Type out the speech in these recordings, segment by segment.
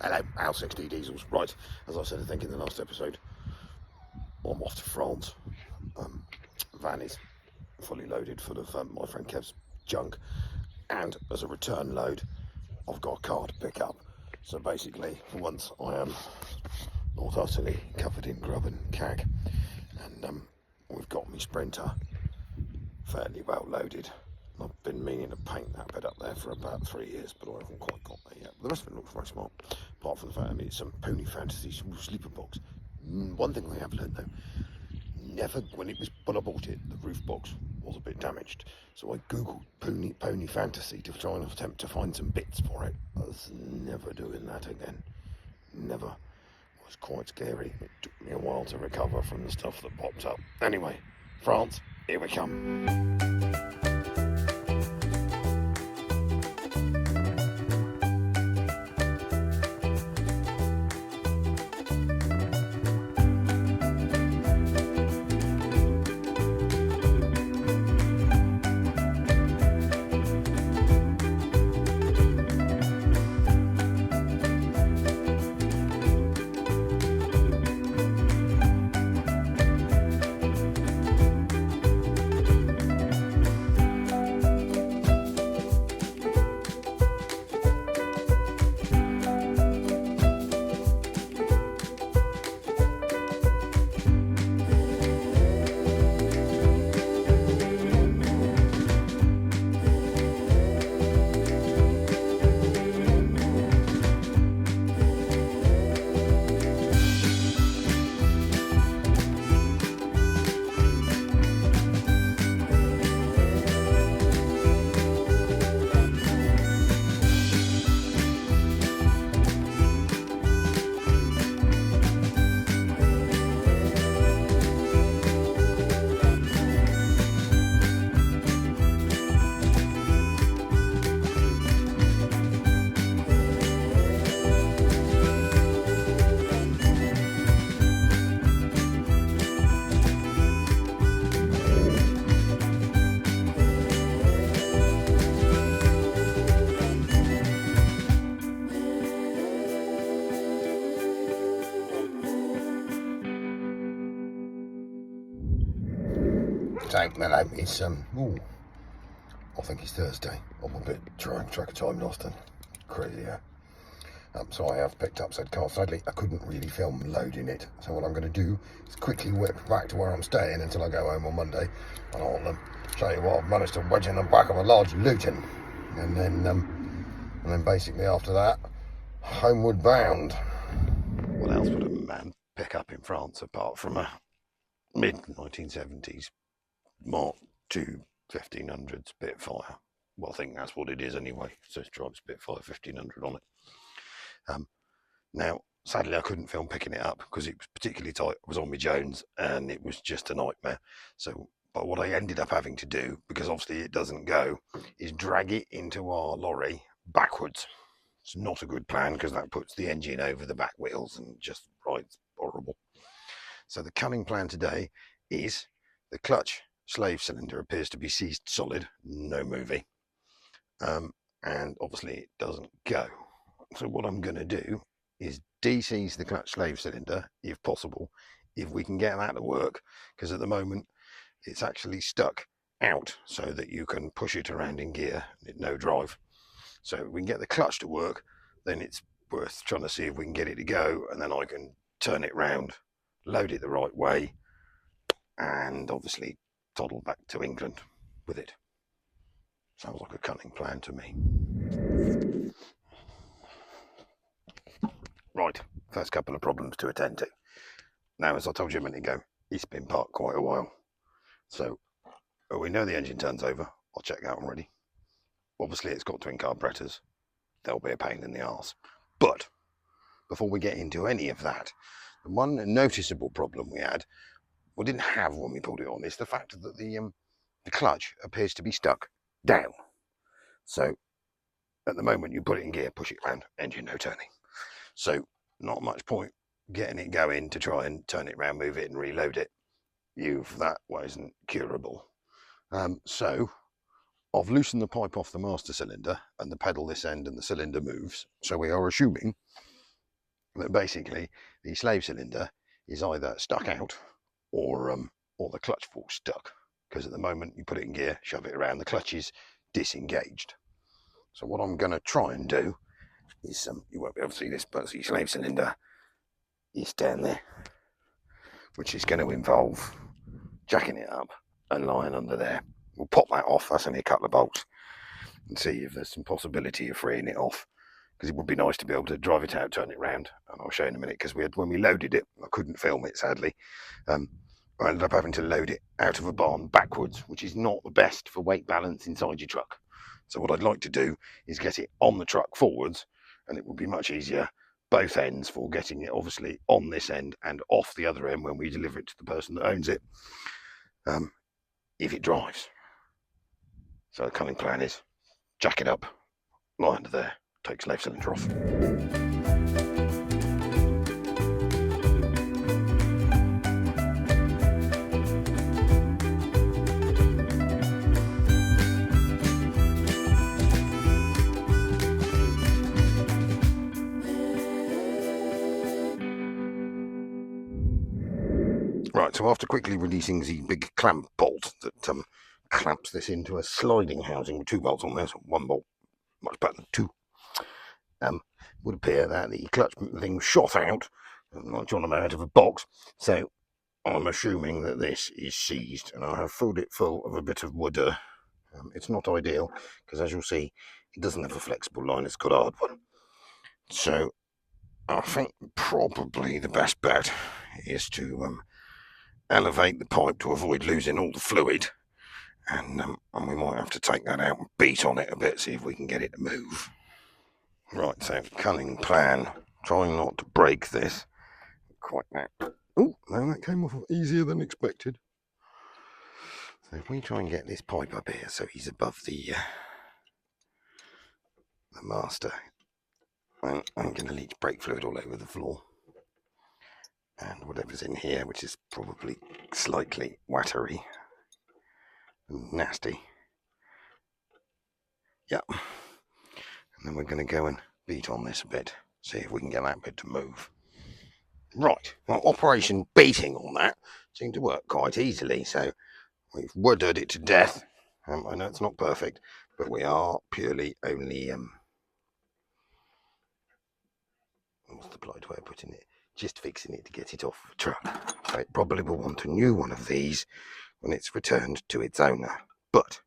Hello, Al6D Diesels. Right, as I said, I think in the last episode, I'm off to France. Van is fully loaded full of my friend Kev's junk, and as a return load, I've got a car to pick up. So basically, for once, I am not utterly covered in grub and cag, and we've got my Sprinter fairly well loaded. I've been meaning to paint that bit up there for about 3 years, but I haven't quite got there yet. But the rest of it looks very smart, apart from the fact it's some Pony Fantasy sleeper box. One thing I have learned though, never, when I bought it, the roof box was a bit damaged. So I googled Pony Fantasy to try and attempt to find some bits for it. I was never doing that again. Never. It was quite scary. It took me a while to recover from the stuff that popped up. Anyway, France, here we come. So, hello, it's, I think it's Thursday. I'm a bit track of time lost and crazy, yeah. So I have picked up said car. Sadly, I couldn't really film loading it. So what I'm going to do is quickly whip back to where I'm staying until I go home on Monday. And I'll show you what I've managed to wedge in the back of a large Luton. And then basically after that, homeward bound. What else would a man pick up in France apart from a mid-1970s Mark II 1500 Spitfire? Well, I think that's what it is anyway. So it's drive Spitfire 1500 on it. Now, sadly, I couldn't film picking it up because it was particularly tight. It was on my Jones and it was just a nightmare. So, but what I ended up having to do, because obviously it doesn't go, is drag it into our lorry backwards. It's not a good plan because that puts the engine over the back wheels and just rides horrible. So the cunning plan today is the clutch slave cylinder appears to be seized solid, no movie, and obviously it doesn't go. So what I'm going to do is de-seize the clutch slave cylinder if possible, if we can get that to work, because at the moment it's actually stuck out so that you can push it around in gear, no drive. So if we can get the clutch to work, then it's worth trying to see if we can get it to go, and then I can turn it round, load it the right way, and obviously toddle back to England with it. Sounds like a cunning plan to me. Right, first couple of problems to attend to. Now, as I told you a minute ago, it's been parked quite a while. So, we know the engine turns over. I'll check that already. Obviously, it's got twin carburetors. They'll be a pain in the arse. But, before we get into any of that, the one noticeable problem we didn't have when we pulled it on, is the fact that the clutch appears to be stuck down. So at the moment you put it in gear, push it around, engine no turning. So not much point getting it going to try and turn it around, move it and reload it. That wasn't curable. So I've loosened the pipe off the master cylinder and the pedal this end and the cylinder moves. So we are assuming that basically the slave cylinder is either stuck out or the clutch fork's stuck, because at the moment you put it in gear, shove it around, the clutch is disengaged. So what I'm going to try and do is, you won't be able to see this, but the slave cylinder is down there, which is going to involve jacking it up and lying under there. We'll pop that off, that's only a couple of bolts, and see if there's some possibility of freeing it off, because it would be nice to be able to drive it out, turn it round, and I'll show you in a minute, because when we loaded it, I couldn't film it sadly. I ended up having to load it out of a barn backwards, which is not the best for weight balance inside your truck. So what I'd like to do is get it on the truck forwards, and it would be much easier both ends for getting it obviously on this end and off the other end when we deliver it to the person that owns it, if it drives. So the cunning plan is jack it up, lie under there, take slave cylinder off. Right, so after quickly releasing the big clamp bolt that clamps this into a sliding housing with 2 bolts on there, so 1 bolt, much better than 2, would appear that the clutch thing shot out, like John out of a box, so I'm assuming that this is seized, and I have filled it full of a bit of wood. It's not ideal, because as you'll see, it doesn't have a flexible line, it's got a hard one. So I think probably the best bet is to elevate the pipe to avoid losing all the fluid, and we might have to take that out and beat on it a bit, see if we can get it to move. Right, so cunning plan, trying not to break this quite that. Oh no, that came off easier than expected. So if we try and get this pipe up here so he's above the master, and I'm going to leach brake fluid all over the floor, and whatever's in here, which is probably slightly wattery and nasty. Yep. And then we're going to go and beat on this a bit, see if we can get that bit to move. Right, well, Operation Beating on that seemed to work quite easily, so we've wooded it to death. I know it's not perfect, but we are purely only, what's the polite way of putting it, just fixing it to get it off the truck. So it probably will want a new one of these when it's returned to its owner. But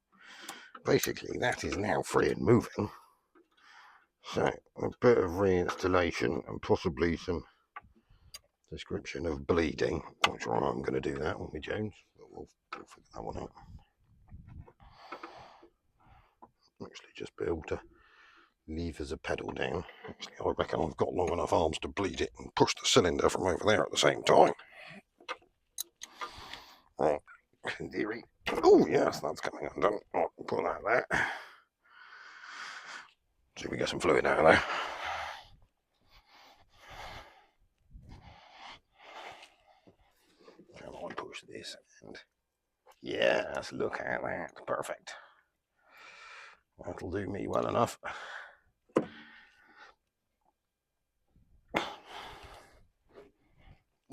basically that is now free and moving. So a bit of reinstallation and possibly some description of bleeding. Not sure I'm going to do that, won't we, Jones? But we'll figure that one out. Actually just be able to leave as a pedal down. Actually, I reckon I've got long enough arms to bleed it and push the cylinder from over there at the same time. Right, in theory. Oh yes, that's coming undone. I'll put that there. See if we get some fluid out of there. Come on, push this, and yes, look at that, perfect. That'll do me well enough.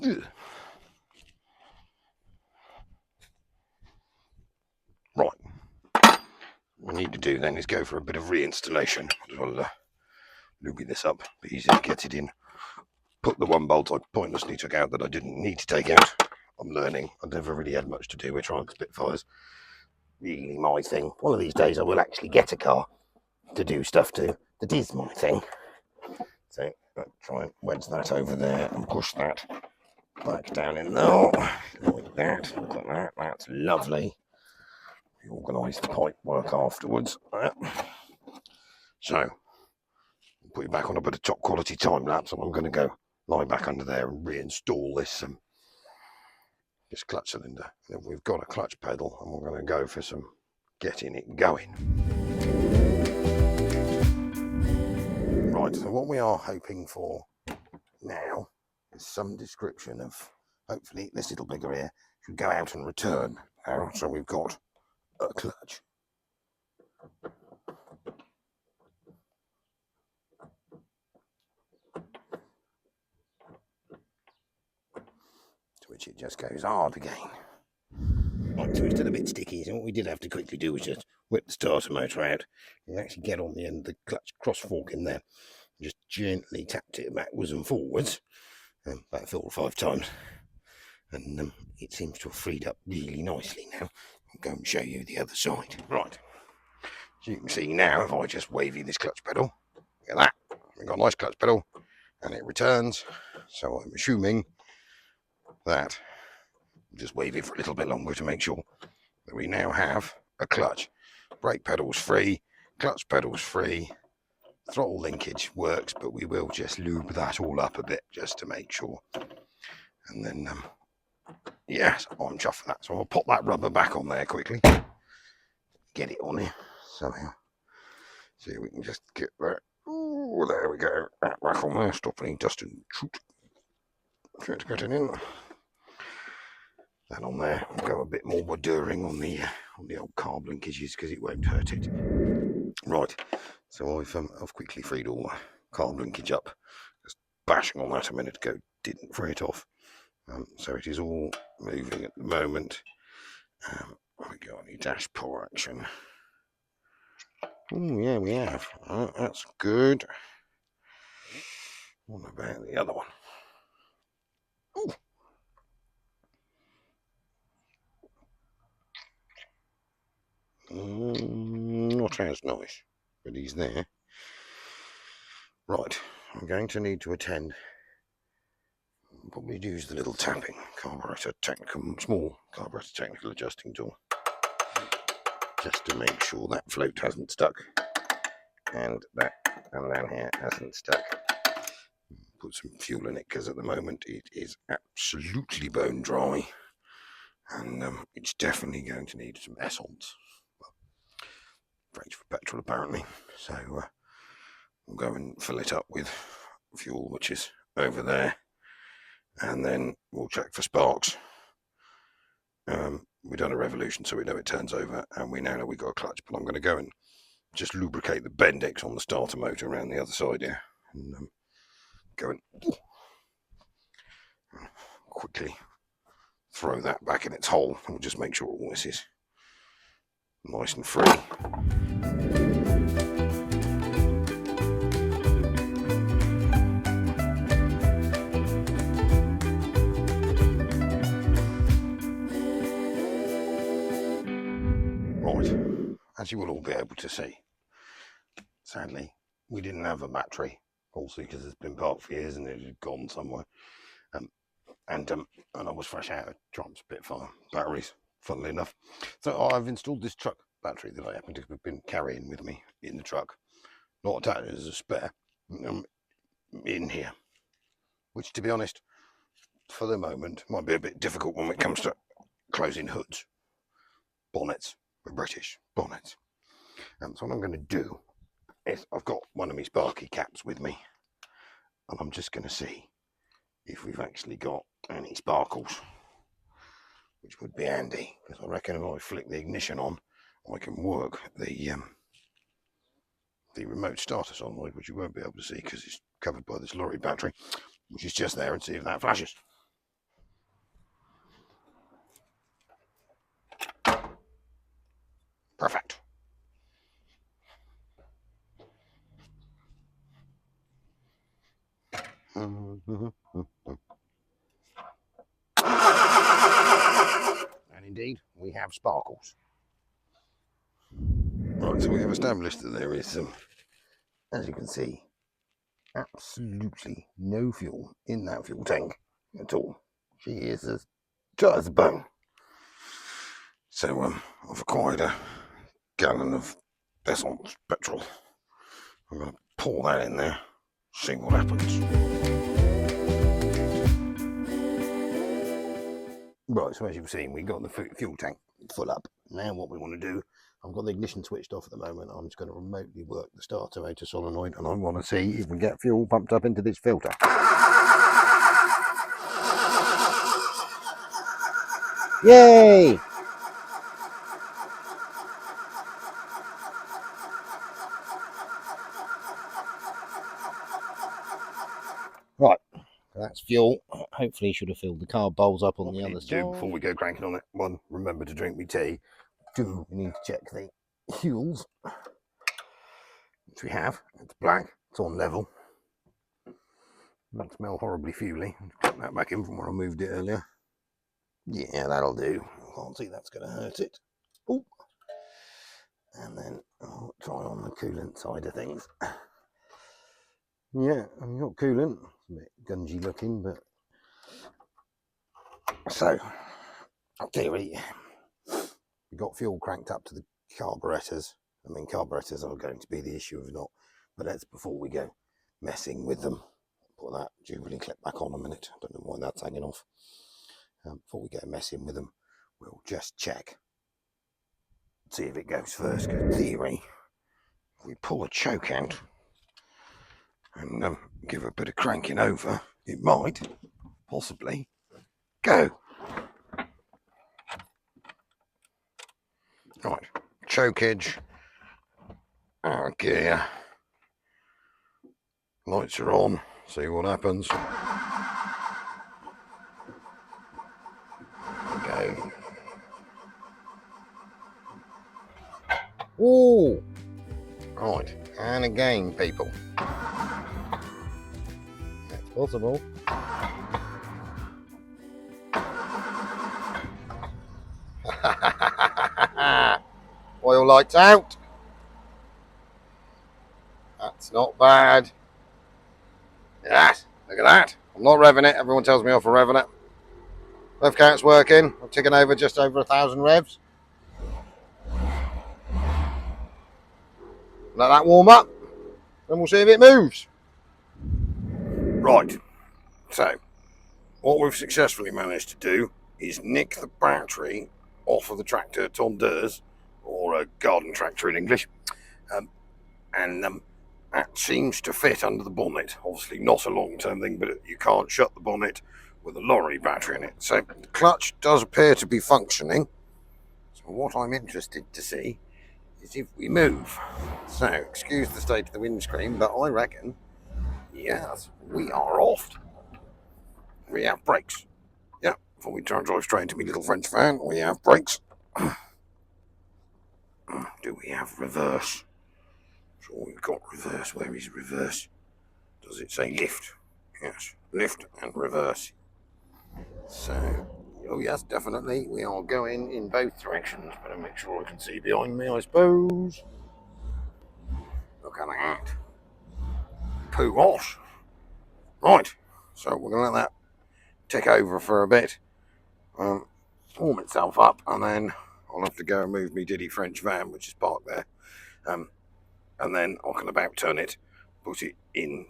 Ugh. Right, what we need to do then is go for a bit of reinstallation. I'll looby this up, be easy to get it in. Put the 1 bolt I pointlessly took out that I didn't need to take out. I'm learning. I've never really had much to do with trying Spitfires. Really my thing. One of these days I will actually get a car to do stuff to that is my thing. So I'll try and wedge that over there and push that back down in there. Like that. Look at that. That's lovely. We organise the pipe work afterwards. So put it back on a bit of top quality time lapse, and I'm going to go lie back under there and reinstall this clutch cylinder. Then we've got a clutch pedal, and we're going to go for some getting it going. Right, so what we are hoping for now is some description of, hopefully this little bigger here should go out and return now, so we've got a clutch. which it just goes hard again. Right, so it's still a bit sticky, so what we did have to quickly do was just whip the starter motor out and actually get on the end of the clutch cross fork in there. Just gently tapped it backwards and forwards, about 4 or 5 times, and it seems to have freed up really nicely now. I'll go and show you the other side. Right, so you can see now, if I just wavy this clutch pedal, look at that, we've got a nice clutch pedal, and it returns, so I'm assuming that I'll just wave it for a little bit longer to make sure that we now have a clutch. Brake pedal's free, clutch pedal's free, throttle linkage works, but we will just lube that all up a bit just to make sure. And then, yes, I'm chuffed for that. So I'll pop that rubber back on there quickly. Get it on here somehow. See if we can just get that. Oh, there we go. That back on there. Stop any dust and shoot. Try to get it in. That on there. We'll go a bit more waduring on the old carb linkages because it won't hurt it. Right. So I've quickly freed all the carb linkage up. Just bashing on that a minute ago. Didn't free it off. So it is all moving at the moment. We got any dash pull action? Oh yeah, we have. That's good. What about the other one? Ooh. Not as nice, but he's there. Right, I'm going to need to attend. Probably use the little tapping small carburetor technical adjusting tool, just to make sure that float hasn't stuck, and that and down here hasn't stuck. Put some fuel in it because at the moment it is absolutely bone dry, and it's definitely going to need some essence. Brakes for petrol apparently, so we'll go and fill it up with fuel, which is over there, and then we'll check for sparks. We've done a revolution, so we know it turns over, and we now know we've got a clutch, but I'm going to go and just lubricate the Bendix on the starter motor around the other side here, and go and quickly throw that back in its hole. We'll just make sure all this is nice and free. Right, as you will all be able to see, sadly we didn't have a battery, also because it's been parked for years and it had gone somewhere, and I was fresh out of Trump Spitfire batteries, funnily enough. So I've installed this truck battery that I happen to have been carrying with me in the truck, not attached as a spare, in here, which, to be honest, for the moment might be a bit difficult when it comes to closing hoods, bonnets, British bonnets. So what I'm going to do is, I've got one of my Sparky caps with me, and I'm just going to see if we've actually got any sparkles, which would be handy, because I reckon if I flick the ignition on, I can work the remote starter solenoid, which you won't be able to see because it's covered by this lorry battery, which is just there, and see if that flashes. Perfect. And indeed, we have sparkles. Right, so we have established that there is some, as you can see, absolutely no fuel in that fuel tank at all. She is as tight as a bone. So I've acquired a gallon of essence petrol. I'm going to pour that in there, see what happens. Right, so as you've seen, we've got the fuel tank full up. Now what we want to do, I've got the ignition switched off at the moment. I'm just going to remotely work the starter motor solenoid, and I want to see if we get fuel pumped up into this filter. Yay! Right, That's fuel. Hopefully should have filled the carb bowls up on What the we other need to do side. before we go cranking on it, 1, remember to drink me tea. 2, we need to check the fuels, which we have. It's black, it's on level. Doesn't smell horribly fuely. Put that back in from where I moved it earlier. Yeah, that'll do. Can't see that's going to hurt it. Oh, and then I'll try on the coolant side of things. Yeah, I've got coolant. It's a bit gungy looking, but so in theory, we got fuel cranked up to the carburetors. I mean, carburetors are going to be the issue, if not. But that's before we go messing with them. Put that Jubilee clip back on a minute. I don't know why that's hanging off. Before we go messing with them, we'll just check. See if it goes first. Because in theory, if we pull a choke out and give a bit of cranking over, it might possibly go. Right, choke edge, our gear, lights are on, see what happens. Go. Ooh! Right, and again, people. That's possible. Oil lights out. That's not bad. Yes, look at that. I'm not revving it. Everyone tells me off for revving it. Rev count's working. I'm ticking over just over 1,000 revs. Let that warm up, and we'll see if it moves. Right. So, what we've successfully managed to do is nick the battery off of the tractor tondeuse, or a garden tractor in English, and that seems to fit under the bonnet. Obviously not a long-term thing, but you can't shut the bonnet with a lorry battery in it. So the clutch does appear to be functioning. So what I'm interested to see is if we move. So excuse the state of the windscreen, but I reckon, yes, we are off. We have brakes. Yeah, before we try and drive straight into my little French van, we have brakes. Do we have reverse? Sure, we've got reverse. Where is reverse? Does it say lift? Yes, lift and reverse. So, oh yes, definitely, we are going in both directions. Better make sure I can see behind me, I suppose. Look at that. Poo wash. Right, so we're going to let that tick over for a bit, warm itself up, and then I'll have to go and move me diddy French van, which is parked there. And then I can about turn it, put it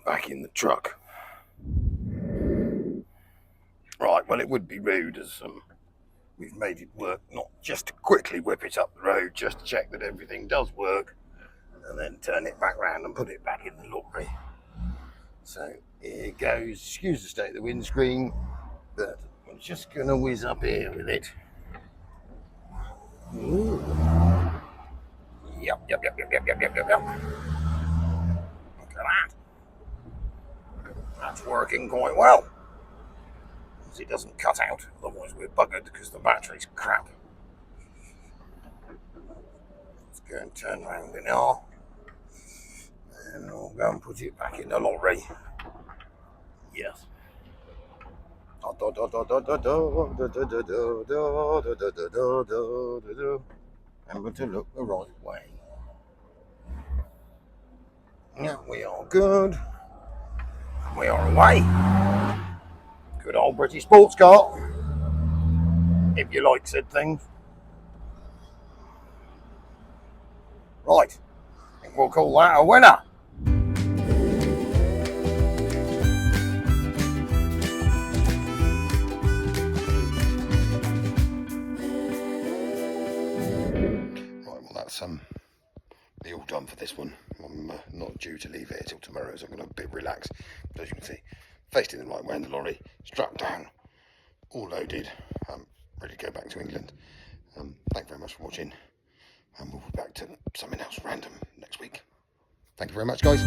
back in the truck. Right, well, it would be rude as we've made it work, not just to quickly whip it up the road, just to check that everything does work, and then turn it back round and put it back in the lorry. So here it goes. Excuse the state of the windscreen, but I'm just going to whiz up here with it. Ooh. Yep. Look at that. That's working quite well. It doesn't cut out, otherwise we're buggered because the battery's crap. Let's go and turn around in here, and I'll go and put it back in the lorry. Yes. Remember to look the right way. Yeah, we are good. We are away. Good old British sports car, if you like said things. Right, I think we'll call that a winner. Right, well that's be all done for this one. I'm not due to leave it here till tomorrow, so I'm going to be relaxed. But as you can see, faced in the right way in the lorry, strapped down, all loaded, ready to go back to England. Thank you very much for watching, and we'll be back to something else random next week. Thank you very much, guys.